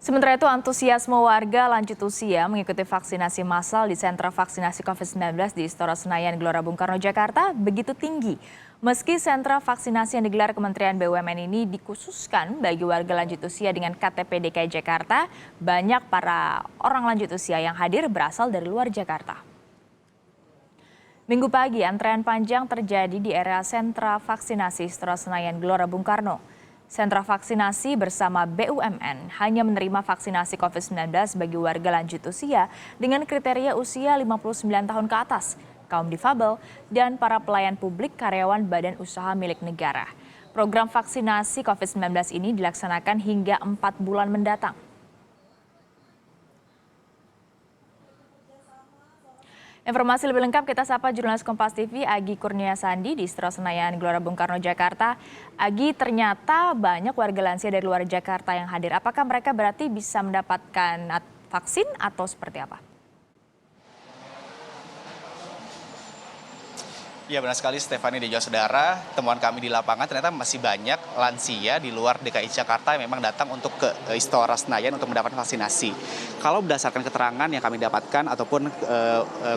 Sementara itu, antusiasme warga lanjut usia mengikuti vaksinasi massal di sentra vaksinasi COVID-19 di Istora Senayan, Gelora Bung Karno, Jakarta begitu tinggi. Meski sentra vaksinasi yang digelar Kementerian BUMN ini dikhususkan bagi warga lanjut usia dengan KTP DKI Jakarta, banyak para orang lanjut usia yang hadir berasal dari luar Jakarta. Minggu pagi, antrean panjang terjadi di area sentra vaksinasi Istora Senayan, Gelora Bung Karno. Sentra vaksinasi bersama BUMN hanya menerima vaksinasi COVID-19 bagi warga lanjut usia dengan kriteria usia 59 tahun ke atas, kaum difabel, dan para pelayan publik karyawan badan usaha milik negara. Program vaksinasi COVID-19 ini dilaksanakan hingga 4 bulan mendatang. Informasi lebih lengkap kita sapa jurnalis Kompas TV Agi Kurnia Sandi di Istora Senayan, Gelora Bung Karno, Jakarta. Agi, ternyata banyak warga lansia dari luar Jakarta yang hadir. Apakah mereka berarti bisa mendapatkan vaksin atau seperti apa? Ya, benar sekali Stefani dan juga saudara, temuan kami di lapangan ternyata masih banyak lansia di luar DKI Jakarta yang memang datang untuk ke Istora Senayan untuk mendapatkan vaksinasi. Kalau berdasarkan keterangan yang kami dapatkan ataupun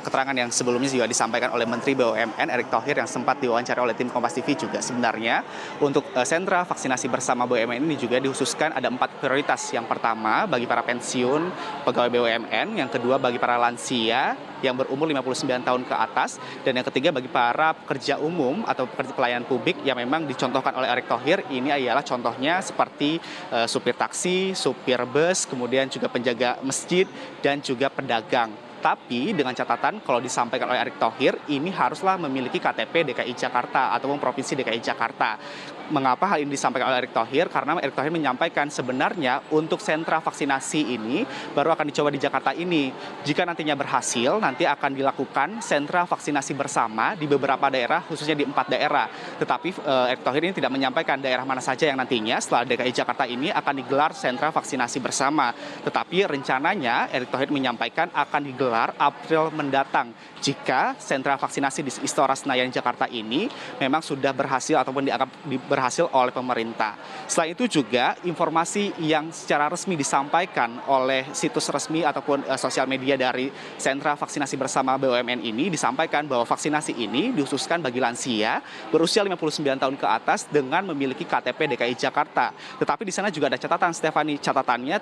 keterangan yang sebelumnya juga disampaikan oleh Menteri BUMN Erick Thohir yang sempat diwawancara oleh tim Kompas TV juga, sebenarnya untuk sentra vaksinasi bersama BUMN ini juga dikhususkan ada 4 prioritas. Yang pertama bagi para pensiun pegawai BUMN, yang kedua bagi para lansia yang berumur 59 tahun ke atas, dan yang ketiga bagi para pekerja umum atau pekerja pelayanan publik yang memang dicontohkan oleh Erick Thohir. Ini adalah contohnya seperti supir taksi, supir bus, kemudian juga penjaga masjid dan juga pedagang. Tapi dengan catatan kalau disampaikan oleh Erick Thohir, ini haruslah memiliki KTP DKI Jakarta ataupun Provinsi DKI Jakarta. Mengapa hal ini disampaikan oleh Erick Thohir? Karena Erick Thohir menyampaikan sebenarnya untuk sentra vaksinasi ini baru akan dicoba di Jakarta ini. Jika nantinya berhasil, nanti akan dilakukan sentra vaksinasi bersama di beberapa daerah, khususnya di 4 daerah. Tetapi Erick Thohir ini tidak menyampaikan daerah mana saja yang nantinya setelah DKI Jakarta ini akan digelar sentra vaksinasi bersama. Tetapi rencananya Erick Thohir menyampaikan akan digelar April mendatang jika sentra vaksinasi di Istora Senayan Jakarta ini memang sudah berhasil ataupun dianggap berhasil oleh pemerintah. Selain itu juga informasi yang secara resmi disampaikan oleh situs resmi ataupun sosial media dari sentra vaksinasi bersama BUMN ini disampaikan bahwa vaksinasi ini dikhususkan bagi lansia berusia 59 tahun ke atas dengan memiliki KTP DKI Jakarta. Tetapi di sana juga ada catatan, Stefani, catatannya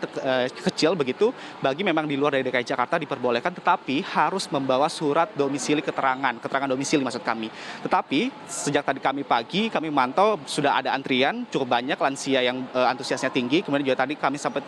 kecil begitu, bagi memang di luar dari DKI Jakarta diperbolehkan, tetapi harus membawa surat domisili keterangan domisili maksud kami. Tetapi sejak tadi kami pagi kami mantau sudah ada antrian cukup banyak lansia yang antusiasnya tinggi. Kemudian juga tadi kami sempat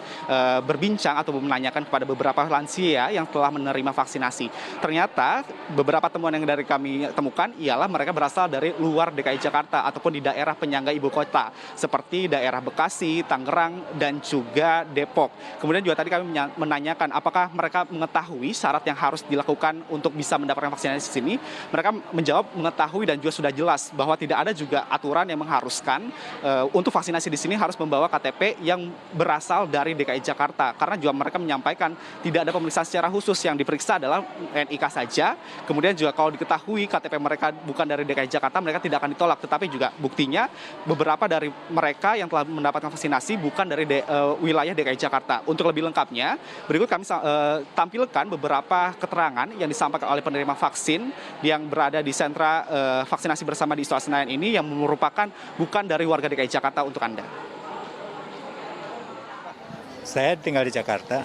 berbincang atau menanyakan kepada beberapa lansia yang telah menerima vaksinasi. Ternyata beberapa temuan yang dari kami temukan ialah mereka berasal dari luar DKI Jakarta ataupun di daerah penyangga ibu kota seperti daerah Bekasi, Tangerang, dan juga Depok. Kemudian juga tadi kami menanyakan apakah mereka mengetahui syarat yang harus dilakukan untuk bisa mendapatkan vaksinasi di sini. Mereka menjawab mengetahui dan juga sudah jelas bahwa tidak ada juga aturan yang mengharuskan untuk vaksinasi di sini harus membawa KTP yang berasal dari DKI Jakarta. Karena juga mereka menyampaikan tidak ada pemeriksaan secara khusus, yang diperiksa adalah NIK saja. Kemudian juga kalau diketahui KTP mereka bukan dari DKI Jakarta, mereka tidak akan ditolak. Tetapi juga buktinya beberapa dari mereka yang telah mendapatkan vaksinasi bukan dari wilayah DKI Jakarta. Untuk lebih lengkapnya, berikut kami tampilkan beberapa keterangan yang disampaikan oleh penerima vaksin yang berada di sentra vaksinasi bersama di Istora Senayan ini yang merupakan bukan dari warga DKI Jakarta untuk Anda. Saya tinggal di Jakarta.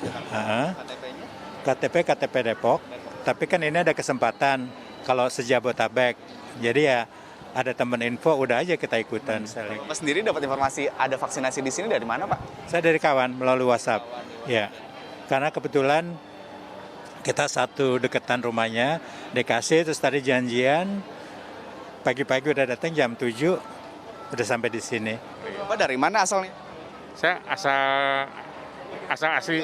KTP-nya? KTP Depok. Tapi kan ini ada kesempatan kalau sejabotabek. Jadi ya ada teman info, udah aja kita ikutan. Bapak sendiri dapat informasi ada vaksinasi di sini dari mana, Pak? Saya dari kawan melalui WhatsApp. Ya, karena kebetulan kita satu deketan rumahnya, dikasih, terus tadi janjian, pagi-pagi udah datang jam 7, udah sampai di sini. Bapak dari mana asalnya? Saya asal asli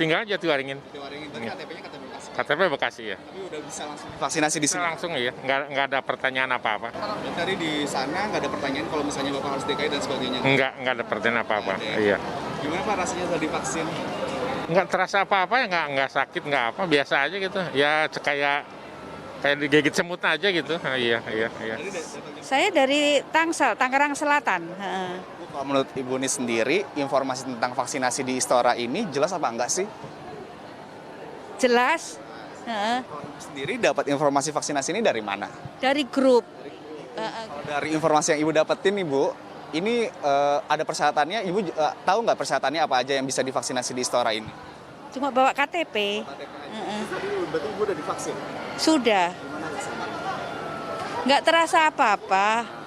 tinggal Jatiwaringin. Tapi KTP-nya KTP Bekasi. KTP Bekasi ya. Tapi udah bisa langsung vaksinasi di sini. Langsung ya, nggak ada pertanyaan apa-apa. Tadi di sana nggak ada pertanyaan kalau misalnya Bapak harus DKI dan sebagainya. Nggak ada pertanyaan apa-apa. Iya. Gimana Pak rasanya setelah divaksin? Nggak terasa apa-apa ya, nggak sakit, nggak apa, biasa aja gitu. Ya kayak digigit semut aja gitu. Iya. Saya dari Tangsel, Tangerang Selatan. Kalau menurut Ibu ini sendiri, informasi tentang vaksinasi di Istora ini jelas apa enggak sih? Jelas. Heeh. Kalau Ibu sendiri dapat informasi vaksinasi ini dari mana? Dari grup. Kalau dari informasi yang Ibu dapetin nih Bu, ini ada persyaratannya, Ibu tahu nggak persyaratannya apa aja yang bisa divaksinasi di Istora ini? Cuma bawa KTP. Heeh. Berarti Ibu udah divaksin? Sudah. Nggak terasa apa-apa.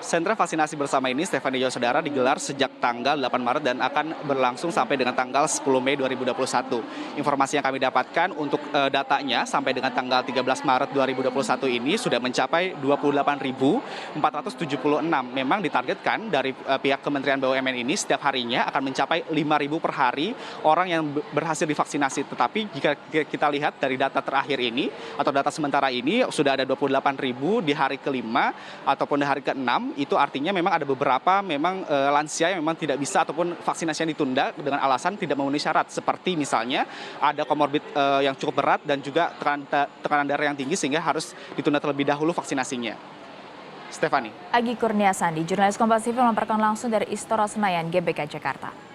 Sentra vaksinasi bersama ini, Stefani dan Saudara, digelar sejak tanggal 8 Maret dan akan berlangsung sampai dengan tanggal 10 Mei 2021. Informasi yang kami dapatkan untuk datanya sampai dengan tanggal 13 Maret 2021 ini sudah mencapai 28.476. Memang ditargetkan dari pihak Kementerian BUMN ini setiap harinya akan mencapai 5.000 per hari orang yang berhasil divaksinasi. Tetapi jika kita lihat dari data terakhir ini atau data sementara ini sudah ada 28.000 di hari kelima ataupun di hari ke-6. Itu artinya memang ada beberapa lansia yang memang tidak bisa ataupun vaksinasi yang ditunda dengan alasan tidak memenuhi syarat. Seperti misalnya ada komorbid yang cukup berat dan juga tekanan darah yang tinggi sehingga harus ditunda terlebih dahulu vaksinasinya. Stefani. Agi Kurnia Sandi, jurnalis Kompas TV melaporkan langsung dari Istora Senayan, GBK Jakarta.